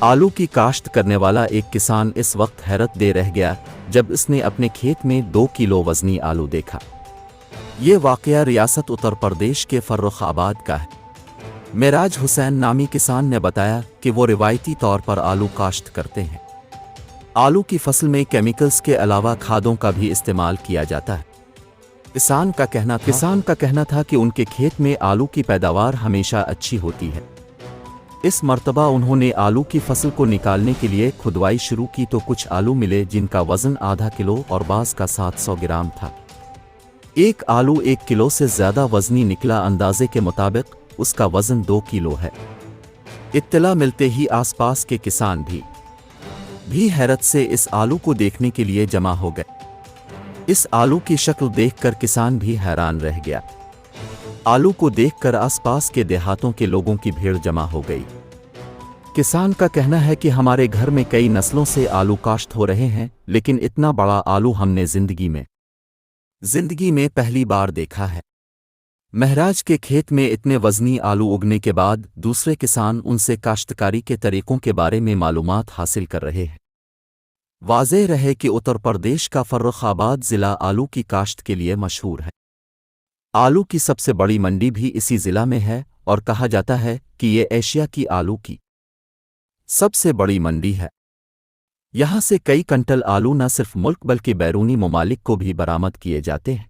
आलू की काश्त करने वाला एक किसान इस वक्त हैरत दे रह गया जब इसने अपने खेत में 2 किलो वजनी आलू देखा। ये वाकया रियासत उत्तर प्रदेश के फर्रुखाबाद का है। मेराज हुसैन नामी किसान ने बताया कि वो रिवायती तौर पर आलू काश्त करते हैं। आलू की फसल में केमिकल्स के अलावा खादों का भी इस्तेमाल किया जाता है। किसान का कहना था कि उनके खेत में आलू की पैदावार हमेशा अच्छी होती है। इस मर्तबा उन्होंने आलू की फसल को निकालने के लिए खुदवाई शुरू की तो कुछ आलू मिले जिनका वजन आधा किलो और बाज़ का 700 ग्राम था। एक आलू 1 किलो से ज़्यादा वजनी निकला। अंदाजे के मुताबिक उसका वजन 2 किलो है। इत्तला मिलते ही आसपास के किसान भी हैरत से इस आलू को देखने के लिए जमा हो गए। इस आलू की शक्ल देखकर किसान भी हैरान रह गया। आलू को देखकर आसपास के देहातों के लोगों की भीड़ जमा हो गई। किसान का कहना है कि हमारे घर में कई नस्लों से आलू काश्त हो रहे हैं, लेकिन इतना बड़ा आलू हमने जिंदगी में पहली बार देखा है। महराज के खेत में इतने वजनी आलू उगने के बाद दूसरे किसान उनसे काश्तकारी के तरीकों के बारे में मालूमात हासिल कर रहे हैं। वाज़ेह रहे कि उत्तर प्रदेश का फर्रुखाबाद ज़िला आलू की काश्त के लिए मशहूर है। आलू की सबसे बड़ी मंडी भी इसी ज़िला में है और कहा जाता है कि ये एशिया की आलू की सबसे बड़ी मंडी है। यहाँ से कई क्विंटल आलू न सिर्फ मुल्क बल्कि बैरूनी ममालिक को भी बरामद किए जाते हैं।